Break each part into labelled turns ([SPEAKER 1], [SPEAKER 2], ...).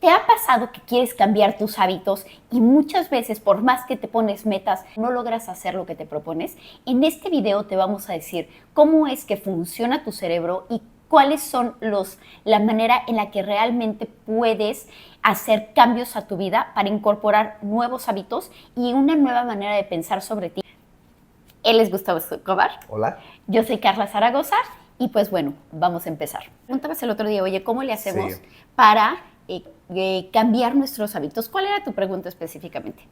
[SPEAKER 1] ¿Te ha pasado que quieres cambiar tus hábitos y muchas veces, por más que te pones metas, no logras hacer lo que te propones? En este video te vamos a decir cómo es que funciona tu cerebro y cuáles son la manera en la que realmente puedes hacer cambios a tu vida para incorporar nuevos hábitos y una nueva manera de pensar sobre ti. Él es Gustavo Escobar.
[SPEAKER 2] Hola.
[SPEAKER 1] Yo soy Carla Zaragoza y pues bueno, vamos a empezar. Preguntabas el otro día, oye, ¿cómo le hacemos para cambiar nuestros hábitos? ¿Cuál era tu pregunta específicamente?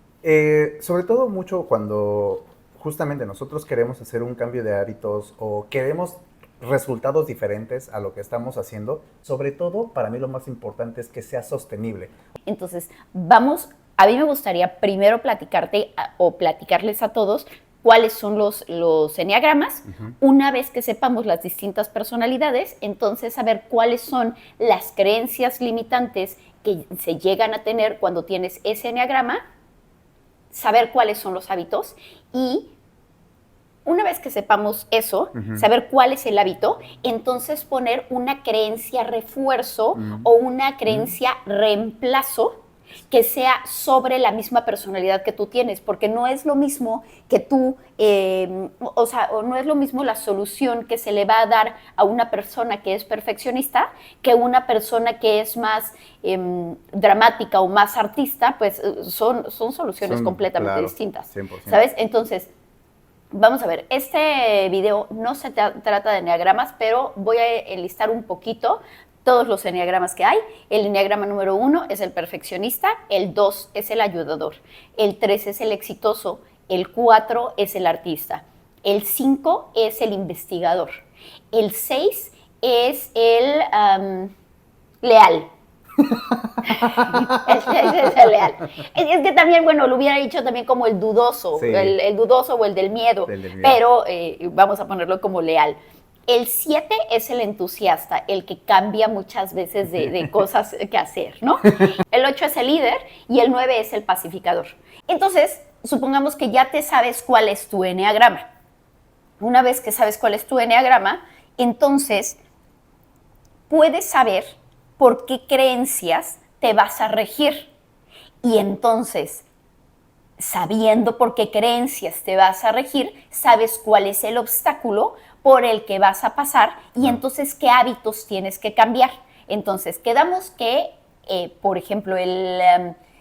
[SPEAKER 2] Sobre todo mucho cuando justamente nosotros queremos hacer un cambio de hábitos o queremos resultados diferentes a lo que estamos haciendo. Sobre todo, para mí lo más importante es que sea sostenible.
[SPEAKER 1] Entonces, a mí me gustaría primero platicarte o platicarles a todos cuáles son los eneagramas. Una vez que sepamos las distintas personalidades, entonces saber cuáles son las creencias limitantes que se llegan a tener cuando tienes ese eneagrama, saber cuáles son los hábitos y una vez que sepamos eso, saber cuál es el hábito, entonces poner una creencia refuerzo o una creencia reemplazo que sea sobre la misma personalidad que tú tienes, porque no es lo mismo que tú, o no es lo mismo la solución que se le va a dar a una persona que es perfeccionista que una persona que es más dramática o más artista, pues son soluciones completamente distintas, 100%. ¿Sabes? Entonces, vamos a ver, este video no se trata de eneagramas, pero voy a enlistar un poquito todos los eneagramas que hay. El eneagrama número 1 es el perfeccionista, el 2 es el ayudador, el 3 es el exitoso, el 4 es el artista, el 5 es el investigador, el 6 es el leal. es el leal. Es que también, bueno, lo hubiera dicho también como el dudoso, sí. el dudoso o el del miedo, pero vamos a ponerlo como leal. El 7 es el entusiasta, el que cambia muchas veces de cosas que hacer, ¿no? El 8 es el líder y el 9 es el pacificador. Entonces, supongamos que ya te sabes cuál es tu eneagrama. Una vez que sabes cuál es tu eneagrama, entonces puedes saber por qué creencias te vas a regir. Y entonces, sabiendo por qué creencias te vas a regir, sabes cuál es el obstáculo por el que vas a pasar y entonces qué hábitos tienes que cambiar. Entonces, quedamos que, por ejemplo, el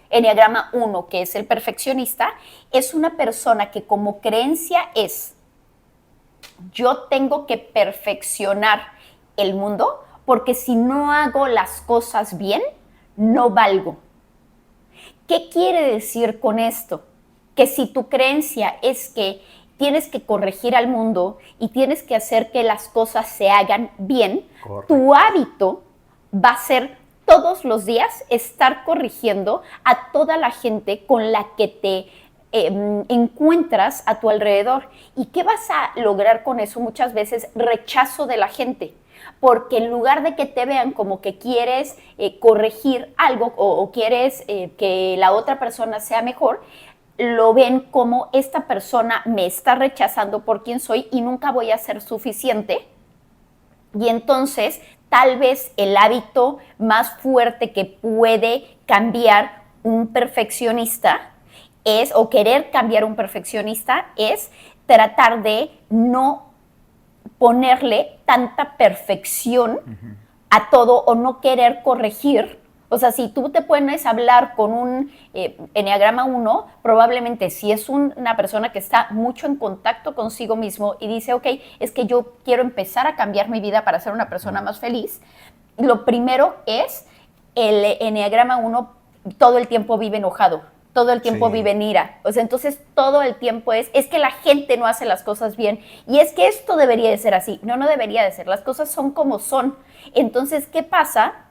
[SPEAKER 1] eneagrama 1, que es el perfeccionista, es una persona que como creencia es: yo tengo que perfeccionar el mundo porque si no hago las cosas bien, no valgo. ¿Qué quiere decir con esto? Que si tu creencia es que tienes que corregir al mundo y tienes que hacer que las cosas se hagan bien, correcto, tu hábito va a ser todos los días estar corrigiendo a toda la gente con la que te encuentras a tu alrededor. ¿Y qué vas a lograr con eso? Muchas veces rechazo de la gente. Porque en lugar de que te vean como que quieres corregir algo o quieres que la otra persona sea mejor, lo ven como esta persona me está rechazando por quien soy y nunca voy a ser suficiente. Y entonces, tal vez el hábito más fuerte que puede cambiar un perfeccionista o querer cambiar un perfeccionista, es tratar de no ponerle tanta perfección a todo o no querer corregir. O sea, si tú te pones a hablar con un eneagrama 1, probablemente si es una persona que está mucho en contacto consigo mismo y dice, ok, es que yo quiero empezar a cambiar mi vida para ser una persona más feliz, lo primero es el eneagrama 1 todo el tiempo vive enojado. Todo el tiempo vive en ira. O sea, entonces todo el tiempo es que la gente no hace las cosas bien. Y es que esto debería de ser así. No debería de ser. Las cosas son como son. Entonces, ¿qué pasa?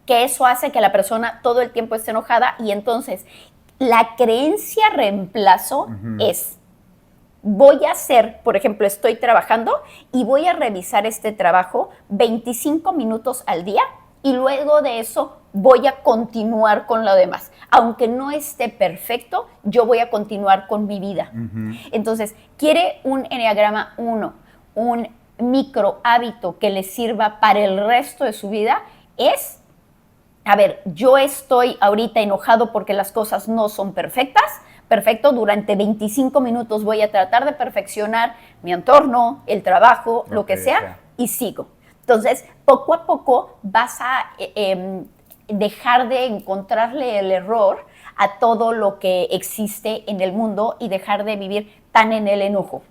[SPEAKER 1] Que eso hace que la persona todo el tiempo esté enojada. Y entonces, la creencia reemplazo es: voy a hacer, por ejemplo, estoy trabajando y voy a revisar este trabajo 25 minutos al día. Y luego de eso voy a continuar con lo demás. Aunque no esté perfecto, yo voy a continuar con mi vida. Entonces, quiere un eneagrama 1, un micro hábito que le sirva para el resto de su vida, es a ver, yo estoy ahorita enojado porque las cosas no son perfectas. Perfecto, durante 25 minutos voy a tratar de perfeccionar mi entorno, el trabajo, lo que sea, y sigo. Entonces, poco a poco vas a dejar de encontrarle el error a todo lo que existe en el mundo y dejar de vivir tan en el enojo.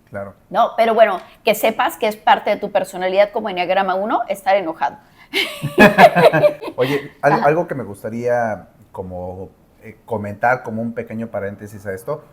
[SPEAKER 2] Claro.
[SPEAKER 1] ¿No? Pero bueno, que sepas que es parte de tu personalidad como Enneagrama 1, estar enojado.
[SPEAKER 2] Oye, algo que me gustaría como comentar como un pequeño paréntesis a esto,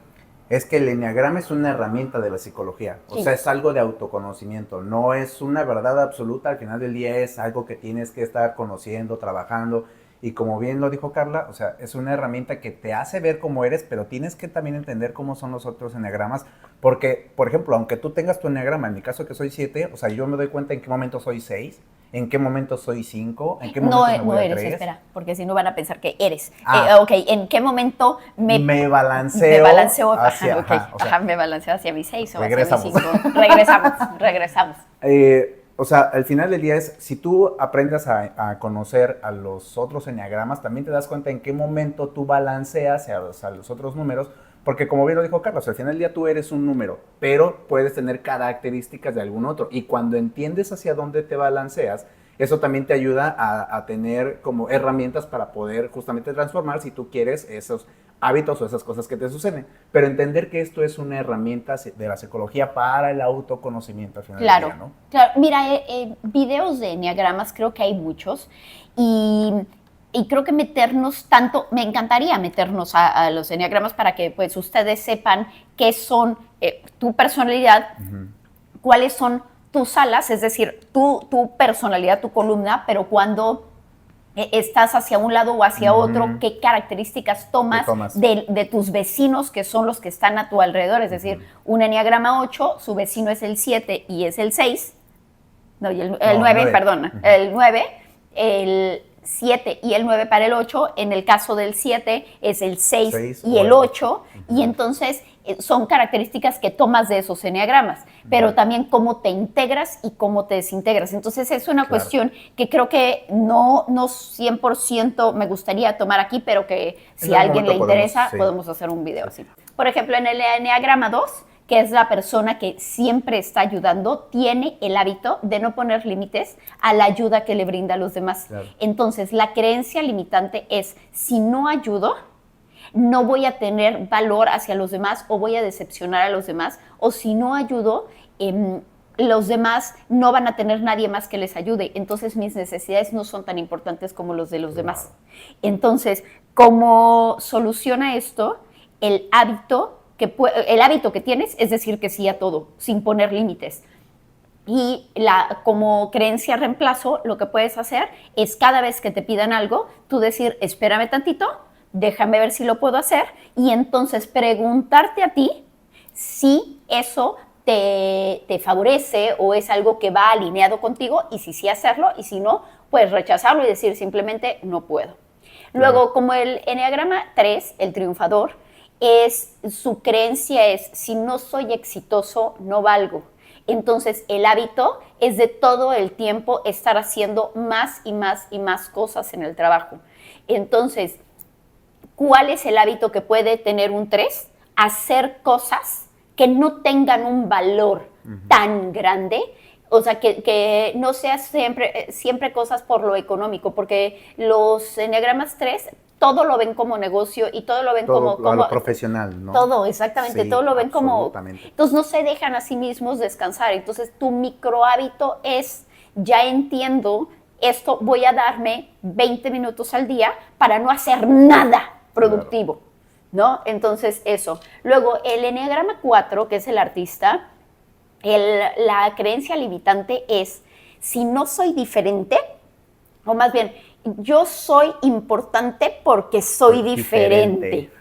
[SPEAKER 2] es que el enneagrama es una herramienta de la psicología, o sea, es algo de autoconocimiento, no es una verdad absoluta, al final del día es algo que tienes que estar conociendo, trabajando, y como bien lo dijo Carla, o sea, es una herramienta que te hace ver cómo eres, pero tienes que también entender cómo son los otros enneagramas, porque, por ejemplo, aunque tú tengas tu enneagrama, en mi caso que soy 7, o sea, yo me doy cuenta en qué momento soy 6, ¿en qué momento soy 5? ¿En qué momento me voy a 3?
[SPEAKER 1] Espera, porque si no van a pensar que eres. Ok, ¿en qué momento
[SPEAKER 2] me balanceo
[SPEAKER 1] hacia, me balanceo hacia mi 6 o
[SPEAKER 2] regresamos.
[SPEAKER 1] hacia mi 5? Regresamos.
[SPEAKER 2] O sea, al final del día es, si tú aprendes a conocer a los otros enneagramas, también te das cuenta en qué momento tú balanceas a los otros números, porque como bien lo dijo Carlos, al final del día tú eres un número, pero puedes tener características de algún otro, y cuando entiendes hacia dónde te balanceas, eso también te ayuda a tener como herramientas para poder justamente transformar, si tú quieres, esos hábitos o esas cosas que te suceden. Pero entender que esto es una herramienta de la psicología para el autoconocimiento al final del día, ¿no?
[SPEAKER 1] Claro. Mira, videos de enneagramas creo que hay muchos y creo que me encantaría meternos a los enneagramas para que pues ustedes sepan qué son tu personalidad, cuáles son tus alas, es decir, tu personalidad, tu columna, pero cuando estás hacia un lado o hacia otro, qué características tomas de tus vecinos, que son los que están a tu alrededor. Es decir, un enneagrama 8, su vecino es el 7 y es el 6. No, y el 9, perdona. El 9, el 7 y el 9 para el 8. En el caso del 7 es el 6 y el 8. Y entonces son características que tomas de esos enneagramas, pero también cómo te integras y cómo te desintegras. Entonces es una cuestión que creo que no 100% me gustaría tomar aquí, pero que si a alguien le interesa, podemos hacer un video así. Por ejemplo, en el enneagrama 2, que es la persona que siempre está ayudando, tiene el hábito de no poner límites a la ayuda que le brinda a los demás. Claro. Entonces, la creencia limitante es, si no ayudo, no voy a tener valor hacia los demás o voy a decepcionar a los demás, o si no ayudo, los demás no van a tener nadie más que les ayude, entonces mis necesidades no son tan importantes como los de los demás. Entonces, ¿cómo soluciona esto? El hábito que tienes es decir que sí a todo, sin poner límites. Y como creencia reemplazo, lo que puedes hacer es cada vez que te pidan algo, tú decir, espérame tantito, déjame ver si lo puedo hacer, y entonces preguntarte a ti si eso te favorece o es algo que va alineado contigo, y si sí hacerlo, y si no, pues rechazarlo y decir simplemente no puedo. Luego, como el enneagrama 3, el triunfador, su creencia es, si no soy exitoso, no valgo. Entonces, el hábito es de todo el tiempo estar haciendo más y más y más cosas en el trabajo. Entonces, ¿cuál es el hábito que puede tener un 3? Hacer cosas que no tengan un valor tan grande, o sea, que no sea siempre cosas por lo económico, porque los enneagramas 3 todo lo ven como negocio y todo lo ven como
[SPEAKER 2] lo profesional, ¿no?
[SPEAKER 1] Todo, exactamente, sí, todo lo ven como... Entonces no se dejan a sí mismos descansar. Entonces tu micro hábito es, ya entiendo esto, voy a darme 20 minutos al día para no hacer nada productivo, ¿no? Entonces eso. Luego el enneagrama 4, que es el artista, la creencia limitante es, si no soy diferente, o más bien, yo soy importante porque soy diferente.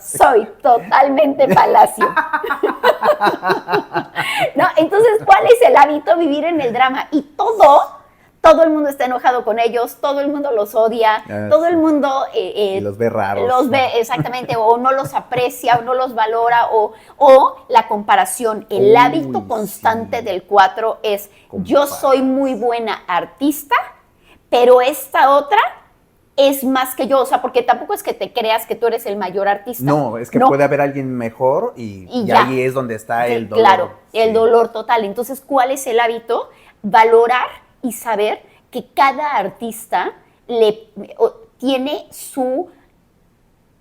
[SPEAKER 1] Soy totalmente palacio. ¿No? Entonces, ¿cuál es el hábito? Vivir en el drama. Y todo el mundo está enojado con ellos, todo el mundo los odia, todo el mundo...
[SPEAKER 2] y los ve raros.
[SPEAKER 1] Los ve, exactamente, o no los aprecia, o no los valora, o la comparación. El hábito constante del 4 es, yo soy muy buena artista, pero esta otra es más que yo, o sea, porque tampoco es que te creas que tú eres el mayor artista.
[SPEAKER 2] No, es que puede haber alguien mejor y ahí es donde está el dolor.
[SPEAKER 1] Claro, el dolor total. Entonces, ¿cuál es el hábito? Valorar y saber que cada artista tiene su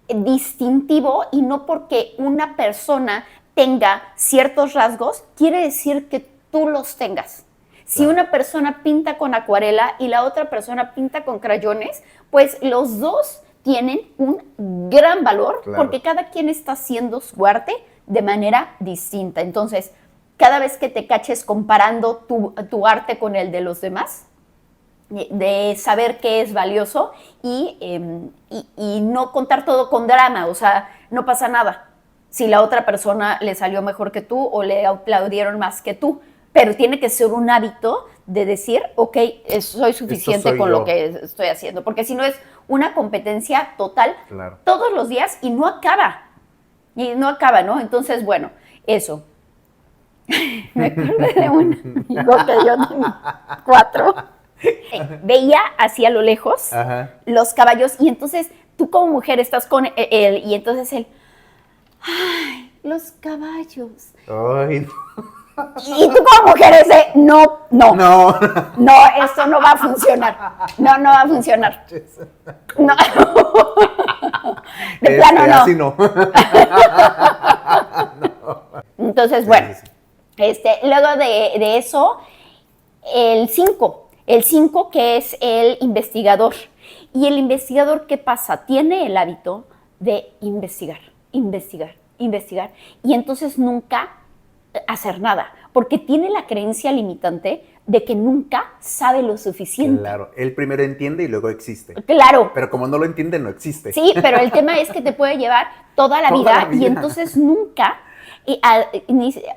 [SPEAKER 1] distintivo, y no porque una persona tenga ciertos rasgos, quiere decir que tú los tengas. Si una persona pinta con acuarela y la otra persona pinta con crayones, pues los dos tienen un gran valor, porque cada quien está haciendo su arte de manera distinta. Entonces, cada vez que te caches comparando tu arte con el de los demás, de saber qué es valioso y no contar todo con drama, o sea, no pasa nada si la otra persona le salió mejor que tú o le aplaudieron más que tú, pero tiene que ser un hábito de decir, ok, soy suficiente con lo que estoy haciendo, porque si no es una competencia total todos los días y no acaba, ¿no? Entonces, bueno, eso. Me acordé de un amigo que yo tenía 4. Veía hacia lo lejos los caballos, y entonces tú como mujer estás con él, y entonces él, ay, los caballos.
[SPEAKER 2] Ay, no.
[SPEAKER 1] Y tú como mujer no, esto no va a funcionar. No va a funcionar. No. De plano no.
[SPEAKER 2] Así no.
[SPEAKER 1] Entonces, bueno, luego de eso, el 5. El 5, que es el investigador. Y el investigador, ¿qué pasa? Tiene el hábito de investigar. Y entonces nunca hacer nada, porque tiene la creencia limitante de que nunca sabe lo suficiente.
[SPEAKER 2] Claro, él primero entiende y luego existe.
[SPEAKER 1] Claro.
[SPEAKER 2] Pero como no lo entiende, no existe.
[SPEAKER 1] Sí, pero el tema es que te puede llevar toda la vida y entonces nunca,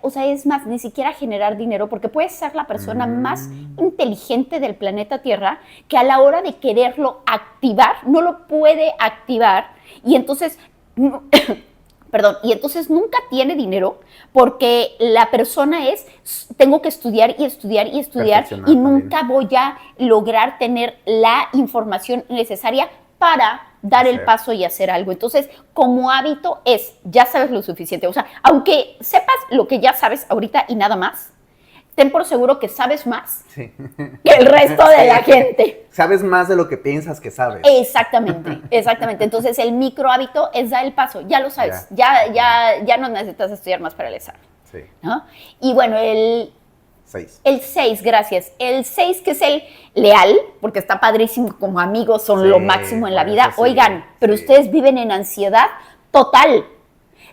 [SPEAKER 1] o sea, es más, ni siquiera generar dinero, porque puedes ser la persona más inteligente del planeta Tierra, que a la hora de quererlo activar, no lo puede activar, y entonces... y entonces nunca tiene dinero, porque la persona tengo que estudiar y nunca voy a lograr tener la información necesaria para dar el paso y hacer algo. Entonces, como hábito ya sabes lo suficiente. O sea, aunque sepas lo que ya sabes ahorita y nada más, ten por seguro que sabes más que el resto de la gente.
[SPEAKER 2] Sabes más de lo que piensas que sabes.
[SPEAKER 1] Exactamente. Entonces, el micro hábito es dar el paso. Ya lo sabes. Ya no necesitas estudiar más para el examen. Sí. ¿No? Y bueno, el 6. El 6, gracias. El 6, que es el leal, porque está padrísimo, como amigos son lo máximo en la vida. Oigan, pero ustedes viven en ansiedad total.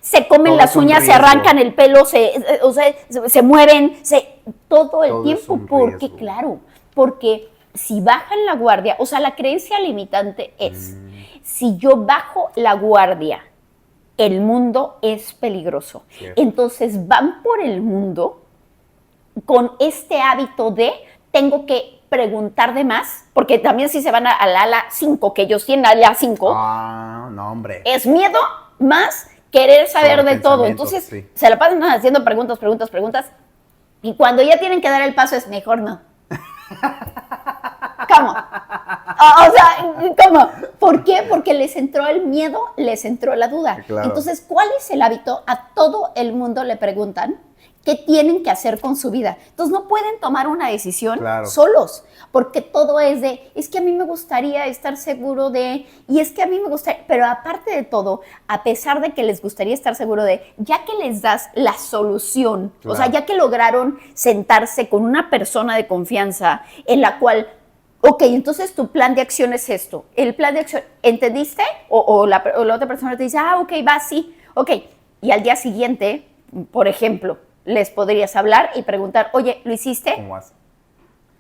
[SPEAKER 1] Se comen las uñas, se arrancan el pelo, se mueren, todo el tiempo. Porque, claro, porque si bajan la guardia, o sea, la creencia limitante es, si yo bajo la guardia, el mundo es peligroso. Cierto. Entonces van por el mundo con este hábito de, tengo que preguntar de más, porque también si se van al ala 5, que ellos tienen ala 5,
[SPEAKER 2] no, hombre,
[SPEAKER 1] es miedo más querer saber de todo. Entonces, se la pasan haciendo preguntas, y cuando ya tienen que dar el paso es mejor no. ¿Cómo? O sea, ¿cómo? ¿Por qué? Porque les entró el miedo, les entró la duda. Claro. Entonces, ¿cuál es el hábito? A todo el mundo le preguntan qué tienen que hacer con su vida. Entonces, no pueden tomar una decisión solos, porque todo es que a mí me gustaría estar seguro de, y es que a mí me gustaría, pero aparte de todo, a pesar de que les gustaría estar seguro de, ya que les das la solución, o sea, ya que lograron sentarse con una persona de confianza en la cual, ok, entonces tu plan de acción es esto, el plan de acción, ¿entendiste? O la otra persona te dice, ok, va, sí, ok, y al día siguiente, por ejemplo, les podrías hablar y preguntar, oye, ¿lo hiciste?
[SPEAKER 2] ¿Cómo vas?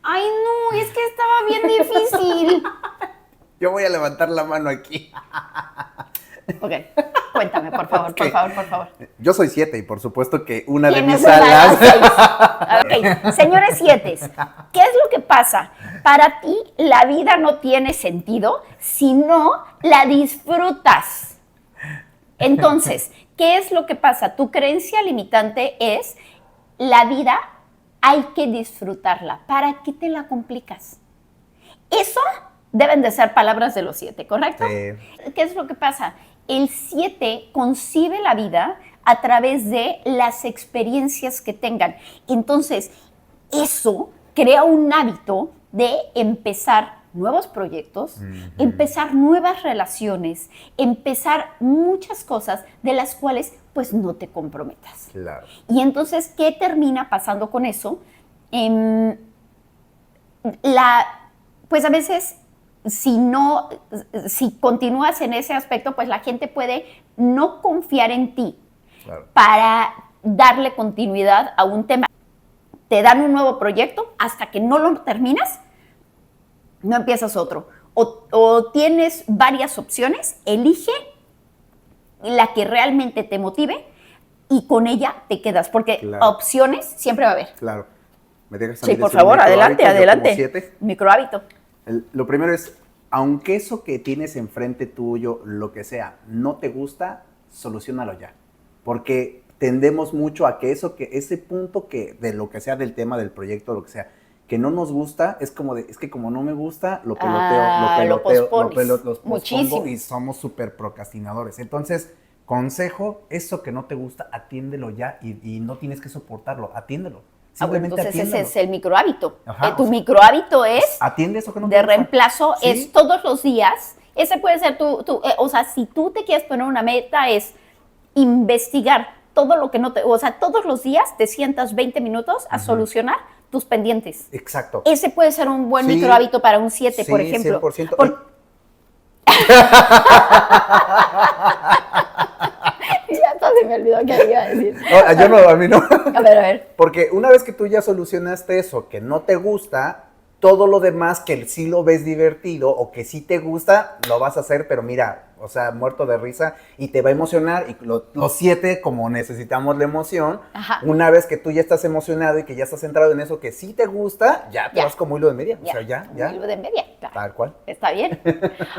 [SPEAKER 1] Ay, no, es que estaba bien difícil.
[SPEAKER 2] Yo voy a levantar la mano aquí.
[SPEAKER 1] Ok, cuéntame, por favor, por favor.
[SPEAKER 2] Yo soy 7 y por supuesto que una de mis alas...
[SPEAKER 1] Ok, señores 7, ¿qué es lo que pasa? Para ti la vida no tiene sentido si no la disfrutas. Entonces, ¿qué es lo que pasa? Tu creencia limitante es, la vida hay que disfrutarla. ¿Para qué te la complicas? Eso deben de ser palabras de los 7, ¿correcto?
[SPEAKER 2] Sí.
[SPEAKER 1] ¿Qué es lo que pasa? El 7 concibe la vida a través de las experiencias que tengan. Entonces, eso crea un hábito de empezar nuevos proyectos, empezar nuevas relaciones, empezar muchas cosas de las cuales pues no te comprometas.
[SPEAKER 2] Claro.
[SPEAKER 1] Y entonces, ¿qué termina pasando con eso? Pues a veces, si continúas en ese aspecto, pues la gente puede no confiar en ti, claro, para darle continuidad a un tema. Te dan un nuevo proyecto, hasta que no lo terminas, no empiezas otro. O tienes varias opciones, elige la que realmente te motive y con ella te quedas, porque claro, opciones siempre va a haber.
[SPEAKER 2] Claro. ¿Me dejas
[SPEAKER 1] sí, por favor, adelante. Microhábito.
[SPEAKER 2] Lo primero es, aunque eso que tienes enfrente tuyo, lo que sea, no te gusta, soluciónalo ya. Porque tendemos mucho a que ese punto que de lo que sea del tema, del proyecto, lo que sea, que no nos gusta, es que como no me gusta, lo pospongo y somos súper procrastinadores. Entonces, consejo, eso que no te gusta, atiéndelo ya y no tienes que soportarlo, atiéndelo.
[SPEAKER 1] Simplemente entonces atiéndelo. Ese es el microhábito. Tu microhábito es
[SPEAKER 2] atiende eso que no te
[SPEAKER 1] de
[SPEAKER 2] gusta.
[SPEAKER 1] Reemplazo, ¿sí? Es todos los días. Ese puede ser o sea, si tú te quieres poner una meta, es investigar todo lo que no te, o sea, todos los días te sientas 20 minutos a solucionar tus pendientes.
[SPEAKER 2] Exacto.
[SPEAKER 1] Ese puede ser un buen microhábito para un 7, por ejemplo.
[SPEAKER 2] 100%.
[SPEAKER 1] Ya hasta se me olvidó que iba a decir.
[SPEAKER 2] No, a mí no.
[SPEAKER 1] A ver.
[SPEAKER 2] Porque una vez que tú ya solucionaste eso, que no te gusta, todo lo demás que sí lo ves divertido o que sí te gusta, lo vas a hacer, pero mira, o sea, muerto de risa y te va a emocionar. Y los 7, como necesitamos la emoción, ajá, una vez que tú ya estás emocionado y que ya estás centrado en eso que sí te gusta, ya te vas como hilo de media. O sea, ya.
[SPEAKER 1] Hilo de media, claro.
[SPEAKER 2] Tal cual.
[SPEAKER 1] Está bien.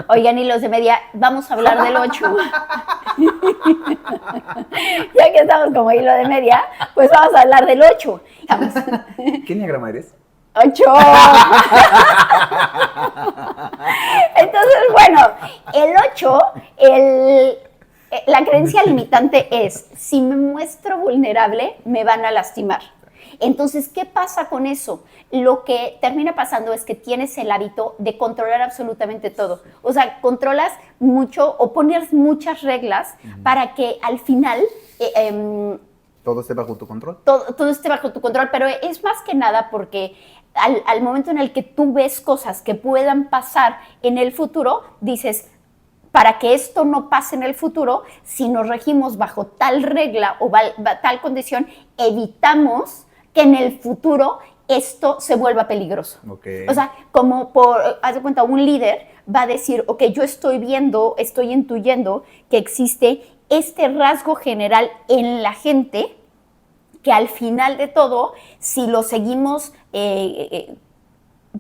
[SPEAKER 1] Oigan, hilos de media, vamos a hablar del 8. Ya que estamos como hilo de media, pues vamos a hablar del 8.
[SPEAKER 2] ¿Qué enneagrama eres?
[SPEAKER 1] 8. Entonces, bueno, el 8, la creencia limitante es, si me muestro vulnerable, me van a lastimar. Entonces, ¿qué pasa con eso? Lo que termina pasando es que tienes el hábito de controlar absolutamente todo. O sea, controlas mucho o pones muchas reglas para que al final...
[SPEAKER 2] ¿todo esté bajo tu control?
[SPEAKER 1] Todo esté bajo tu control, pero es más que nada porque al momento en el que tú ves cosas que puedan pasar en el futuro, dices, para que esto no pase en el futuro, si nos regimos bajo tal regla o tal condición, evitamos que en el futuro esto se vuelva peligroso.
[SPEAKER 2] Okay.
[SPEAKER 1] O sea, haz de cuenta, un líder va a decir, ok, yo estoy intuyendo que existe este rasgo general en la gente que al final de todo, si lo seguimos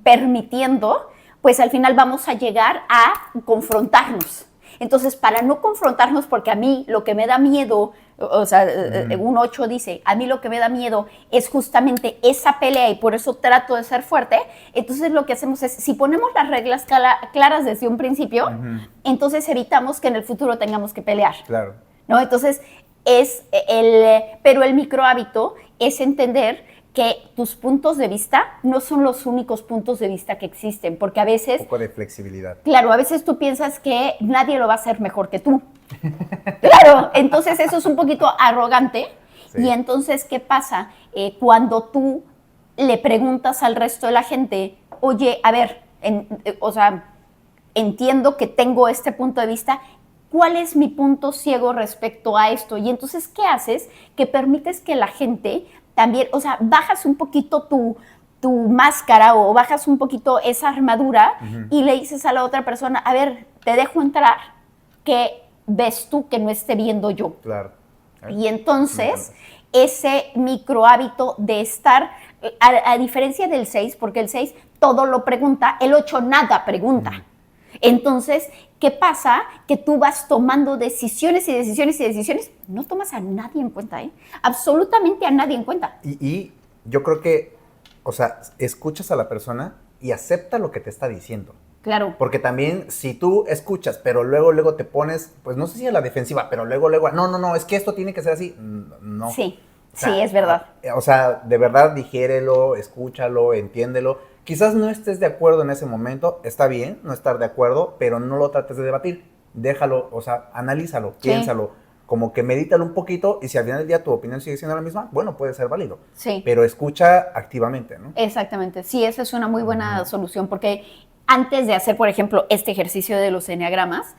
[SPEAKER 1] permitiendo, pues al final vamos a llegar a confrontarnos. Entonces, para no confrontarnos, porque a mí lo que me da miedo, o sea, un 8 dice, a mí lo que me da miedo es justamente esa pelea y por eso trato de ser fuerte, entonces lo que hacemos es, si ponemos las reglas claras desde un principio, entonces evitamos que en el futuro tengamos que pelear.
[SPEAKER 2] Claro.
[SPEAKER 1] ¿No? Entonces, pero el microhábito es entender que tus puntos de vista no son los únicos puntos de vista que existen, porque a veces...
[SPEAKER 2] Un poco de flexibilidad.
[SPEAKER 1] Claro, a veces tú piensas que nadie lo va a hacer mejor que tú. Claro, entonces eso es un poquito arrogante. Sí. Y entonces, ¿qué pasa? Cuando tú le preguntas al resto de la gente, oye, a ver, o sea, entiendo que tengo este punto de vista, ¿cuál es mi punto ciego respecto a esto? Y entonces, ¿qué haces? Que permites que la gente también, o sea, bajas un poquito tu máscara o bajas un poquito esa armadura y le dices a la otra persona, a ver, te dejo entrar, ¿qué ves tú que no esté viendo yo?
[SPEAKER 2] Claro.
[SPEAKER 1] Y entonces, ese microhábito de estar, a diferencia del 6, porque el 6 todo lo pregunta, el 8 nada pregunta. Entonces, ¿qué pasa? Que tú vas tomando decisiones y decisiones y decisiones. No tomas a nadie en cuenta, ¿eh? Absolutamente a nadie en cuenta.
[SPEAKER 2] Y yo creo que, o sea, escuchas a la persona y acepta lo que te está diciendo.
[SPEAKER 1] Claro.
[SPEAKER 2] Porque también si tú escuchas, pero luego te pones, pues no sé si a la defensiva, pero luego, no, es que esto tiene que ser así. No.
[SPEAKER 1] Sí, o sea, sí, es verdad.
[SPEAKER 2] O sea, de verdad digiérelo, escúchalo, entiéndelo. Quizás no estés de acuerdo en ese momento, está bien no estar de acuerdo, pero no lo trates de debatir. Déjalo, o sea, analízalo, piénsalo, como que medítalo un poquito y si al final del día tu opinión sigue siendo la misma, bueno, puede ser válido.
[SPEAKER 1] Sí.
[SPEAKER 2] Pero escucha activamente, ¿no?
[SPEAKER 1] Exactamente, sí, esa es una muy buena solución porque antes de hacer, por ejemplo, este ejercicio de los eneagramas,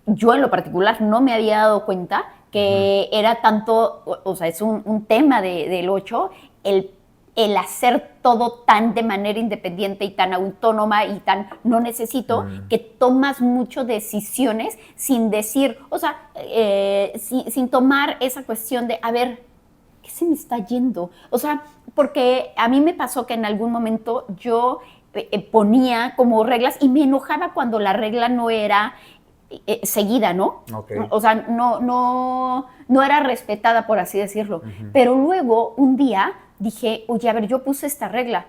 [SPEAKER 1] yo en lo particular no me había dado cuenta que era tanto, o sea, es un tema del 8, el hacer todo tan de manera independiente y tan autónoma y tan no necesito, que tomas muchas decisiones sin decir, o sea, sin tomar esa cuestión de, a ver, ¿qué se me está yendo? O sea, porque a mí me pasó que en algún momento yo ponía como reglas y me enojaba cuando la regla no era seguida, ¿no?
[SPEAKER 2] Okay.
[SPEAKER 1] O sea, no era respetada, por así decirlo. Pero luego, un día, dije, oye, a ver, yo puse esta regla.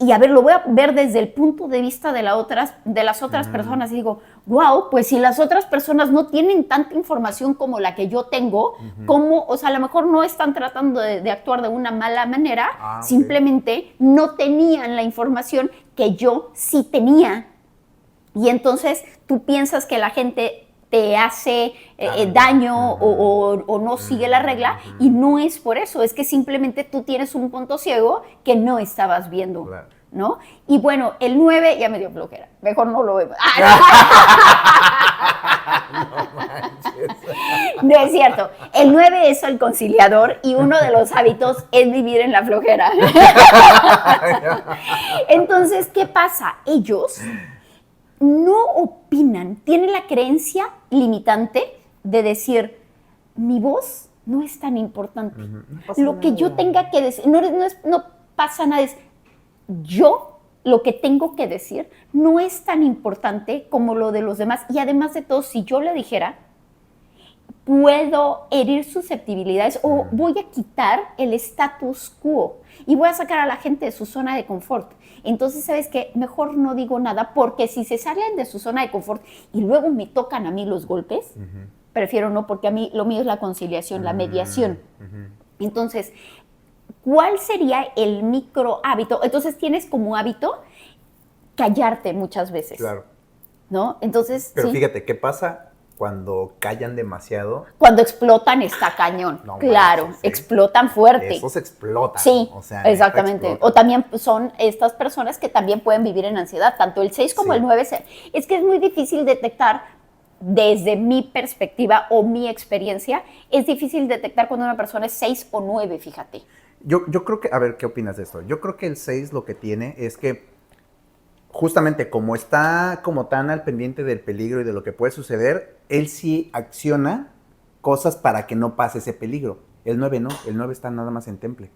[SPEAKER 1] Y a ver, lo voy a ver desde el punto de vista de las otras personas. Y digo, wow, pues si las otras personas no tienen tanta información como la que yo tengo, ¿cómo? O sea, a lo mejor no están tratando de actuar de una mala manera, simplemente no tenían la información que yo sí tenía. Y entonces tú piensas que la gente te hace daño o no sigue la regla y no es por eso, es que simplemente tú tienes un punto ciego que no estabas viendo, claro, ¿no? Y bueno, el 9 ya me dio flojera, mejor no lo vemos. No es cierto, el 9 es el conciliador y uno de los hábitos es vivir en la flojera. Entonces, ¿qué pasa? Ellos no opinan, tienen la creencia limitante de decir, mi voz no es tan importante. No lo que yo tenga que decir, no pasa nada, es yo lo que tengo que decir no es tan importante como lo de los demás. Y además de todo, si yo le dijera, puedo herir susceptibilidades o voy a quitar el status quo y voy a sacar a la gente de su zona de confort. Entonces, ¿sabes qué? Mejor no digo nada porque si se salen de su zona de confort y luego me tocan a mí los golpes, prefiero no, porque a mí lo mío es la conciliación, la mediación. Entonces, ¿cuál sería el micro hábito? Entonces, tienes como hábito callarte muchas veces.
[SPEAKER 2] Claro.
[SPEAKER 1] ¿No? Entonces,
[SPEAKER 2] pero fíjate, ¿qué pasa cuando callan demasiado?
[SPEAKER 1] Cuando explotan está cañón. No, claro, manches, explotan fuerte.
[SPEAKER 2] Esos explotan.
[SPEAKER 1] Sí, o sea, exactamente. O también son estas personas que también pueden vivir en ansiedad, tanto el 6 como el 9. Es que es muy difícil detectar, desde mi perspectiva o mi experiencia, es difícil detectar cuando una persona es 6 o 9, fíjate.
[SPEAKER 2] Yo creo que, a ver, ¿qué opinas de esto? Yo creo que el 6 lo que tiene es que justamente como está como tan al pendiente del peligro y de lo que puede suceder, él sí acciona cosas para que no pase ese peligro. El 9 no, el 9 está nada más en temple.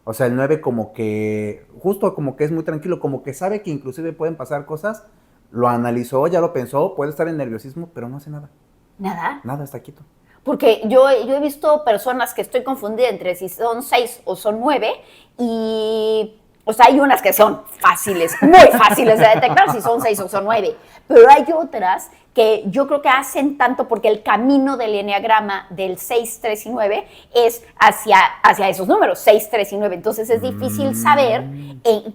[SPEAKER 2] O sea, el 9 como que, justo como que es muy tranquilo, como que sabe que inclusive pueden pasar cosas, lo analizó, ya lo pensó, puede estar en nerviosismo, pero no hace nada.
[SPEAKER 1] ¿Nada?
[SPEAKER 2] Nada, está quieto.
[SPEAKER 1] Porque yo he visto personas que estoy confundida entre si son 6 o son 9 y... O sea, hay unas que son fáciles, muy fáciles de detectar si son 6 o son 9, pero hay otras que yo creo que hacen tanto porque el camino del eneagrama del 6, 3 y 9 es hacia esos números, 6, 3 y 9. Entonces es difícil saber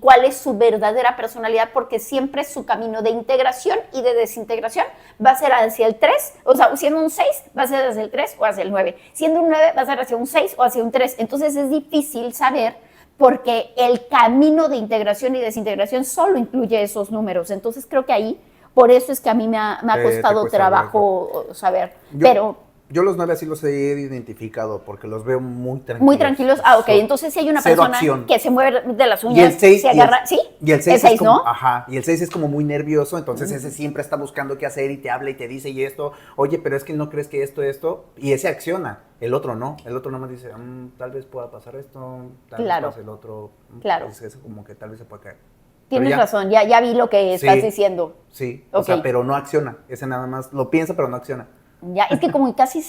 [SPEAKER 1] cuál es su verdadera personalidad porque siempre su camino de integración y de desintegración va a ser hacia el 3, o sea, siendo un 6 va a ser hacia el 3 o hacia el 9, siendo un 9 va a ser hacia un 6 o hacia un 3. Entonces es difícil saber porque el camino de integración y desintegración solo incluye esos números. Entonces creo que ahí, por eso es que a mí me ha costado trabajo saber.
[SPEAKER 2] Yo los 9 así los he identificado porque los veo muy tranquilos.
[SPEAKER 1] Muy tranquilos. Ah, ok. Entonces si hay una persona que se mueve de las uñas,
[SPEAKER 2] y el 6,
[SPEAKER 1] se agarra, ¿sí?
[SPEAKER 2] Y el 6
[SPEAKER 1] es como,
[SPEAKER 2] ¿no? Ajá. Y el 6 es como muy nervioso, entonces ese siempre está buscando qué hacer y te habla y te dice y esto. Oye, pero es que no crees que esto. Y ese acciona. El otro no. El otro nomás dice, tal vez pueda pasar esto, tal vez pase el otro.
[SPEAKER 1] Claro.
[SPEAKER 2] Pues eso como que tal vez se puede caer.
[SPEAKER 1] Tienes razón, ya vi lo que estás diciendo.
[SPEAKER 2] Sí, okay. O sea, pero no acciona. Ese nada más lo piensa, pero no acciona.
[SPEAKER 1] Ya, es que como casi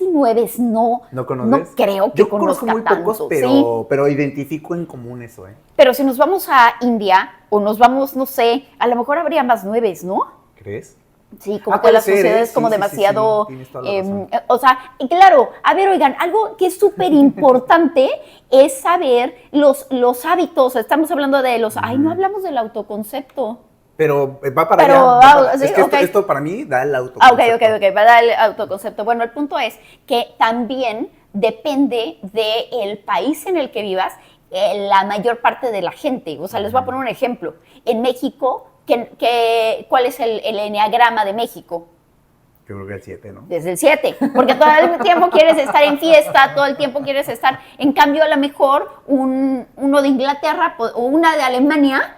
[SPEAKER 1] 9 no,
[SPEAKER 2] ¿No conoces?
[SPEAKER 1] no creo que
[SPEAKER 2] Yo
[SPEAKER 1] conozca
[SPEAKER 2] conozco muy pocos,
[SPEAKER 1] tanto,
[SPEAKER 2] pero,
[SPEAKER 1] ¿sí?
[SPEAKER 2] pero identifico en común eso, ¿eh?
[SPEAKER 1] Pero si nos vamos a India o nos vamos, no sé, a lo mejor habría más 9, ¿no?
[SPEAKER 2] ¿Crees?
[SPEAKER 1] Sí, como que
[SPEAKER 2] Puede
[SPEAKER 1] la
[SPEAKER 2] ser,
[SPEAKER 1] sociedad
[SPEAKER 2] ¿eh?
[SPEAKER 1] es como
[SPEAKER 2] Sí,
[SPEAKER 1] demasiado,
[SPEAKER 2] tienes toda la razón.
[SPEAKER 1] o sea, y claro, a ver, oigan, algo que es súper importante es saber los hábitos, estamos hablando de los, ay, no hablamos del autoconcepto.
[SPEAKER 2] Pero va para
[SPEAKER 1] Pero,
[SPEAKER 2] allá.
[SPEAKER 1] sí,
[SPEAKER 2] Es que
[SPEAKER 1] ok.
[SPEAKER 2] esto para mí da el
[SPEAKER 1] Ah, ok,
[SPEAKER 2] autoconcepto.
[SPEAKER 1] ok, va a dar el autoconcepto. Bueno, el punto es que también depende del país en el que vivas la mayor parte de la gente. O sea, les voy a poner un ejemplo. En México, ¿cuál es el enneagrama de México?
[SPEAKER 2] Yo creo que el 7, ¿no?
[SPEAKER 1] Desde el 7, porque todo el tiempo quieres estar en fiesta, todo el tiempo quieres estar. En cambio, a lo mejor uno de Inglaterra o una de Alemania.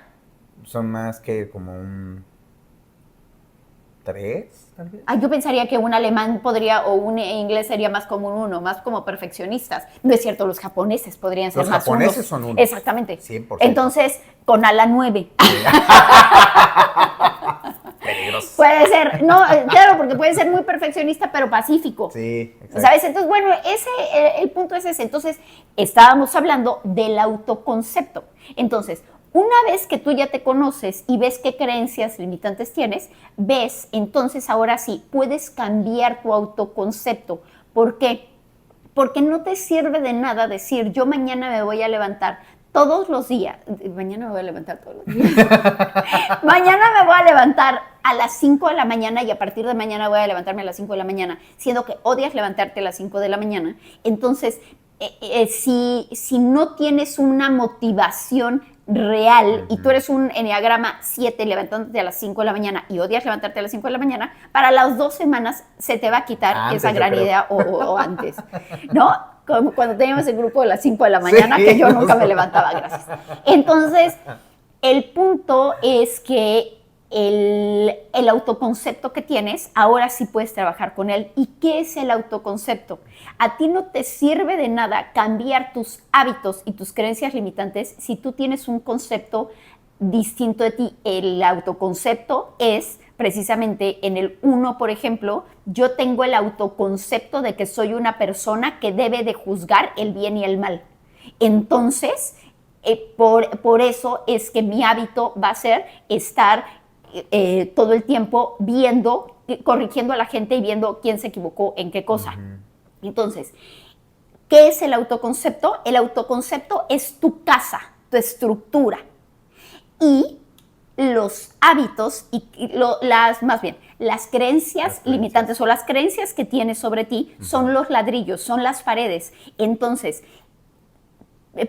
[SPEAKER 2] Son más que como un 3, tal vez.
[SPEAKER 1] Yo pensaría que un alemán podría, o un inglés sería más como un 1, más como perfeccionistas. No es cierto, los japoneses podrían ser
[SPEAKER 2] Los
[SPEAKER 1] más
[SPEAKER 2] japoneses
[SPEAKER 1] unos.
[SPEAKER 2] son 1.
[SPEAKER 1] Exactamente.
[SPEAKER 2] 100%.
[SPEAKER 1] Entonces, con ala 9.
[SPEAKER 2] Peligroso.
[SPEAKER 1] Puede ser, no, claro, porque puede ser muy perfeccionista, pero pacífico.
[SPEAKER 2] Sí, exacto.
[SPEAKER 1] ¿Sabes? Entonces, bueno, el punto es ese. Entonces, estábamos hablando del autoconcepto. Entonces, una vez que tú ya te conoces y ves qué creencias limitantes tienes, ves, entonces ahora sí, puedes cambiar tu autoconcepto. ¿Por qué? Porque no te sirve de nada decir, yo mañana me voy a levantar todos los días. Mañana me voy a levantar todos los días. Mañana me voy a levantar a las 5 de la mañana y a partir de mañana voy a levantarme a las 5 de la mañana, siendo que odias levantarte a las 5 de la mañana. Entonces, si no tienes una motivación real y tú eres un enneagrama 7 levantándote a las 5 de la mañana y odias levantarte a las 5 de la mañana, para las 2 semanas se te va a quitar
[SPEAKER 2] Antes,
[SPEAKER 1] esa gran idea o antes, ¿no? Como cuando teníamos el grupo de las 5 de la mañana,
[SPEAKER 2] Sí,
[SPEAKER 1] que yo nunca me levantaba, gracias. Entonces, el punto es que el autoconcepto que tienes, ahora sí puedes trabajar con él. ¿Y qué es el autoconcepto? A ti no te sirve de nada cambiar tus hábitos y tus creencias limitantes si tú tienes un concepto distinto de ti. El autoconcepto es precisamente en el 1, por ejemplo, yo tengo el autoconcepto de que soy una persona que debe de juzgar el bien y el mal. Entonces, por eso es que mi hábito va a ser estar todo el tiempo viendo, corrigiendo a la gente y viendo quién se equivocó en qué cosa. Entonces, ¿qué es el autoconcepto? El autoconcepto es tu casa, tu estructura. Y los hábitos las creencias limitantes o las creencias que tienes sobre ti son los ladrillos, son las paredes. Entonces,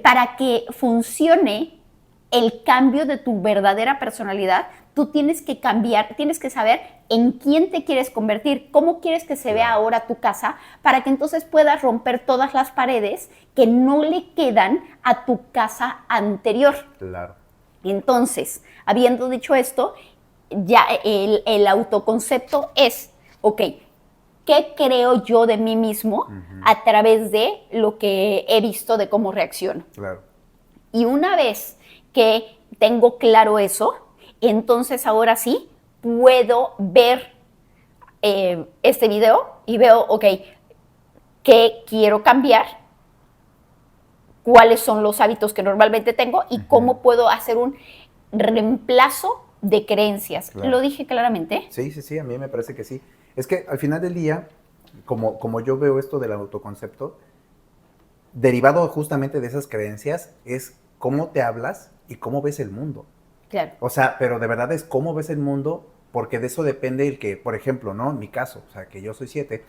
[SPEAKER 1] para que funcione el cambio de tu verdadera personalidad, tú tienes que cambiar, tienes que saber en quién te quieres convertir, cómo quieres que se vea ahora tu casa, para que entonces puedas romper todas las paredes que no le quedan a tu casa anterior.
[SPEAKER 2] Claro.
[SPEAKER 1] Entonces, habiendo dicho esto, ya el autoconcepto es, ok, ¿qué creo yo de mí mismo a través de lo que he visto de cómo reacciono?
[SPEAKER 2] Claro.
[SPEAKER 1] Y una vez que tengo claro eso, entonces ahora sí puedo ver este video y veo, ok, ¿qué quiero cambiar? ¿Cuáles son los hábitos que normalmente tengo? Y cómo puedo hacer un reemplazo de creencias.
[SPEAKER 2] Claro.
[SPEAKER 1] ¿Lo dije claramente?
[SPEAKER 2] Sí, a mí me parece que sí. Es que al final del día, como yo veo esto del autoconcepto, derivado justamente de esas creencias, es cómo te hablas y cómo ves el mundo.
[SPEAKER 1] Claro.
[SPEAKER 2] O sea, pero de verdad es cómo ves el mundo, porque de eso depende el que, por ejemplo, ¿no? En mi caso, o sea, que yo soy 7,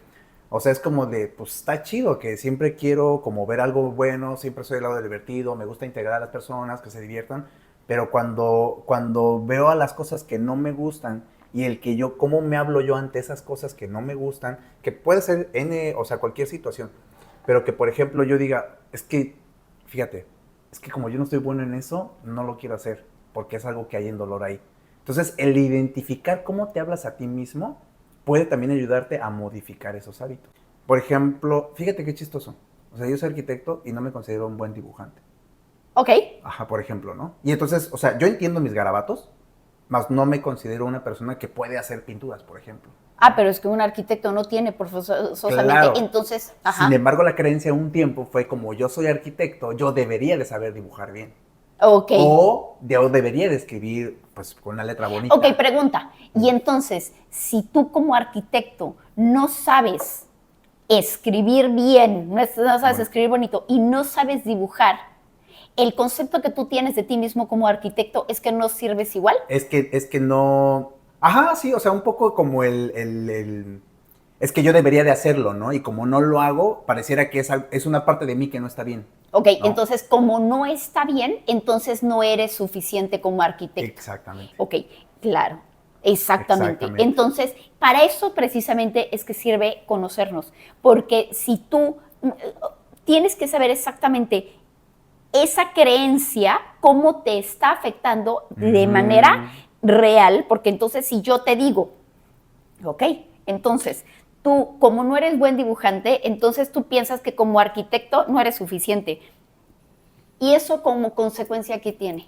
[SPEAKER 2] o sea, es como de, pues está chido, que siempre quiero como ver algo bueno, siempre soy del lado divertido, me gusta integrar a las personas, que se diviertan, pero cuando veo a las cosas que no me gustan y el que yo, cómo me hablo yo ante esas cosas que no me gustan, que puede ser o sea, cualquier situación, pero que, por ejemplo, yo diga, es que, fíjate, es que como yo no estoy bueno en eso, no lo quiero hacer, porque es algo que hay en dolor ahí. Entonces, el identificar cómo te hablas a ti mismo puede también ayudarte a modificar esos hábitos. Por ejemplo, fíjate qué chistoso. O sea, yo soy arquitecto y no me considero un buen dibujante.
[SPEAKER 1] Ok.
[SPEAKER 2] Ajá, por ejemplo, ¿no? Y entonces, o sea, yo entiendo mis garabatos, más no me considero una persona que puede hacer pinturas, por ejemplo.
[SPEAKER 1] Pero es que un arquitecto no tiene forzosamente,
[SPEAKER 2] claro.
[SPEAKER 1] entonces...
[SPEAKER 2] Sin embargo, la creencia un tiempo fue como yo soy arquitecto, yo debería de saber dibujar bien.
[SPEAKER 1] Ok.
[SPEAKER 2] O yo debería de escribir pues con una letra bonita.
[SPEAKER 1] Ok, pregunta. Y entonces, si tú como arquitecto no sabes escribir bien, no sabes escribir bonito y no sabes dibujar, el concepto que tú tienes de ti mismo como arquitecto es que no sirves igual.
[SPEAKER 2] Es que no... Ajá, sí, o sea, un poco como es que yo debería de hacerlo, ¿no? Y como no lo hago, pareciera que es una parte de mí que no está bien.
[SPEAKER 1] Ok,
[SPEAKER 2] ¿no?
[SPEAKER 1] entonces como no está bien, entonces no eres suficiente como arquitecto.
[SPEAKER 2] Exactamente.
[SPEAKER 1] Ok, claro, exactamente. Entonces, para eso precisamente es que sirve conocernos, porque si tú tienes que saber exactamente esa creencia, cómo te está afectando de manera real, porque entonces si yo te digo, ok, entonces tú como no eres buen dibujante, entonces tú piensas que como arquitecto no eres suficiente. ¿Y eso como consecuencia qué tiene?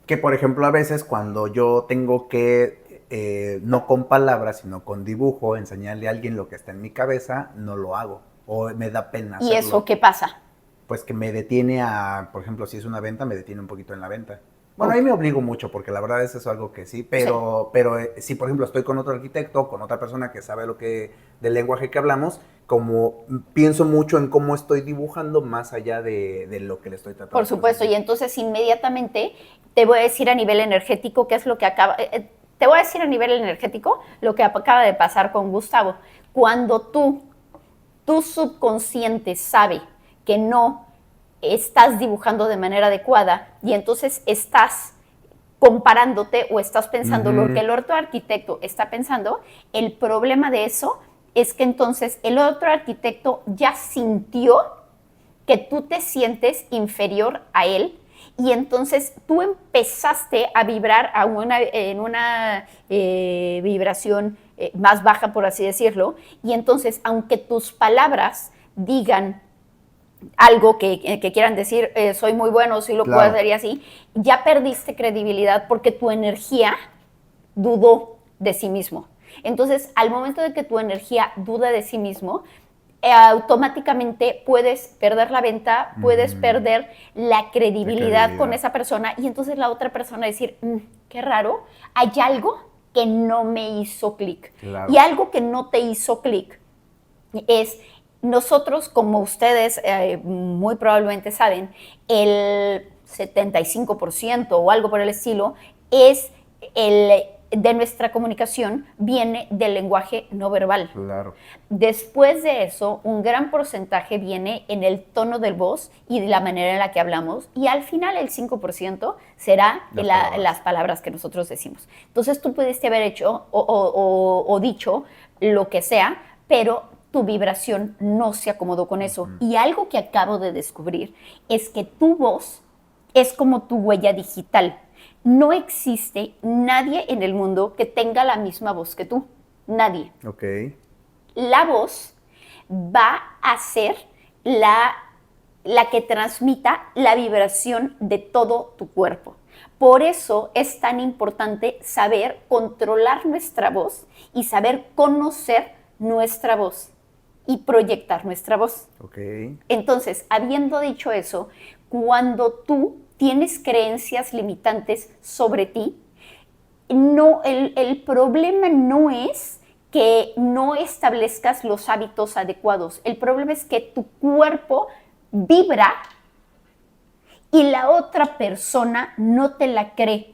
[SPEAKER 2] Que por ejemplo a veces cuando yo tengo que, no con palabras, sino con dibujo, enseñarle a alguien lo que está en mi cabeza, no lo hago. O me da pena hacerlo.
[SPEAKER 1] ¿Y eso qué pasa?
[SPEAKER 2] Pues que me detiene por ejemplo, si es una venta, me detiene un poquito en la venta. Bueno, ahí me obligo mucho, porque la verdad es algo que sí, pero si por ejemplo estoy con otro arquitecto, con otra persona que sabe del lenguaje que hablamos, como pienso mucho en cómo estoy dibujando más allá de lo que le estoy tratando.
[SPEAKER 1] Por supuesto, y entonces inmediatamente te voy a decir a nivel energético qué es lo que acaba... te voy a decir a nivel energético lo que acaba de pasar con Gustavo. Cuando tu subconsciente sabe que no estás dibujando de manera adecuada y entonces estás comparándote o estás pensando lo que el otro arquitecto está pensando, el problema de eso es que entonces el otro arquitecto ya sintió que tú te sientes inferior a él y entonces tú empezaste a vibrar en una vibración más baja, por así decirlo, y entonces aunque tus palabras digan algo que quieran decir, soy muy bueno, sí lo puedo hacer y así, ya perdiste credibilidad porque tu energía dudó de sí mismo. Entonces, al momento de que tu energía duda de sí mismo, automáticamente puedes perder la venta, puedes perder la credibilidad con esa persona y entonces la otra persona decir, qué raro, hay algo que no me hizo clic. Claro. Y algo que no te hizo clic es... Nosotros, como ustedes muy probablemente saben, el 75% o algo por el estilo es de nuestra comunicación viene del lenguaje no verbal.
[SPEAKER 2] Claro.
[SPEAKER 1] Después de eso, un gran porcentaje viene en el tono de voz y de la manera en la que hablamos, y al final el 5% será las palabras que nosotros decimos. Entonces tú pudiste haber hecho o dicho lo que sea, pero tu vibración no se acomodó con eso. Y algo que acabo de descubrir es que tu voz es como tu huella digital. No existe nadie en el mundo que tenga la misma voz que tú. Nadie.
[SPEAKER 2] Ok.
[SPEAKER 1] La voz va a ser la que transmita la vibración de todo tu cuerpo. Por eso es tan importante saber controlar nuestra voz y saber conocer nuestra voz y proyectar nuestra voz.
[SPEAKER 2] Okay.
[SPEAKER 1] Entonces, habiendo dicho eso, cuando tú tienes creencias limitantes sobre ti, no, el problema no es que no establezcas los hábitos adecuados. El problema es que tu cuerpo vibra y la otra persona no te la cree.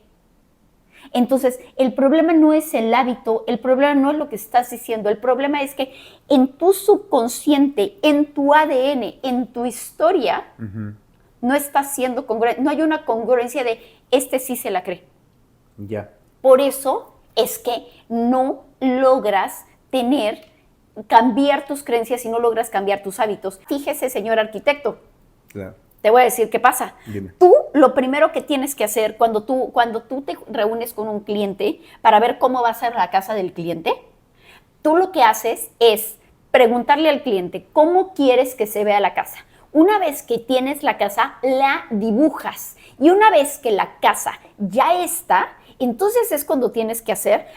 [SPEAKER 1] Entonces, el problema no es el hábito, el problema no es lo que estás diciendo, el problema es que en tu subconsciente, en tu ADN, en tu historia, no estás siendo congruente, no hay una congruencia de este sí se la cree.
[SPEAKER 2] Ya.
[SPEAKER 1] Por eso es que no logras cambiar tus creencias y no logras cambiar tus hábitos. Fíjese, señor arquitecto.
[SPEAKER 2] Claro.
[SPEAKER 1] Te voy a decir qué pasa.
[SPEAKER 2] Dime.
[SPEAKER 1] Tú lo primero que tienes que hacer cuando tú te reúnes con un cliente para ver cómo va a ser la casa del cliente, tú lo que haces es preguntarle al cliente cómo quieres que se vea la casa. Una vez que tienes la casa, la dibujas. Y una vez que la casa ya está, entonces es cuando tienes que hacer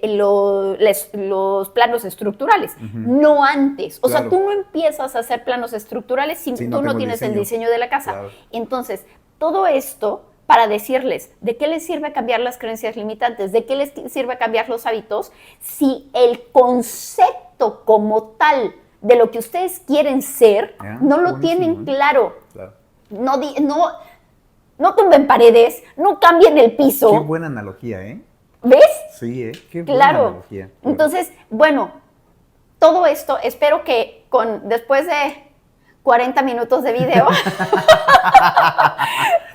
[SPEAKER 1] los planos estructurales, no antes. O sea, tú no empiezas a hacer planos estructurales si tú no tienes el diseño de la casa. Claro. Entonces, todo esto para decirles de qué les sirve cambiar las creencias limitantes, de qué les sirve cambiar los hábitos, si el concepto como tal de lo que ustedes quieren ser no lo tienen claro. No tumben paredes, no cambien el piso.
[SPEAKER 2] Qué buena analogía, ¿eh?
[SPEAKER 1] ¿Ves?
[SPEAKER 2] Sí, qué buena analogía.
[SPEAKER 1] Entonces, bueno, todo esto, espero que después de 40 minutos de video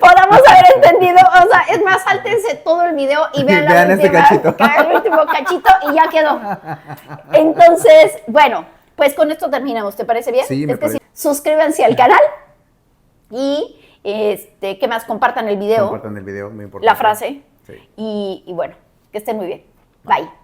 [SPEAKER 1] podamos haber entendido, o sea, es más, sáltense todo el video y vean el último cachito y ya quedó. Entonces, bueno, pues con esto terminamos, ¿te parece bien?
[SPEAKER 2] Sí, me parece.
[SPEAKER 1] Suscríbanse al canal y ¿qué más? Compartan el video.
[SPEAKER 2] Compartan el video, muy importante.
[SPEAKER 1] La frase.
[SPEAKER 2] Sí.
[SPEAKER 1] Y bueno, que estén muy bien. Bye.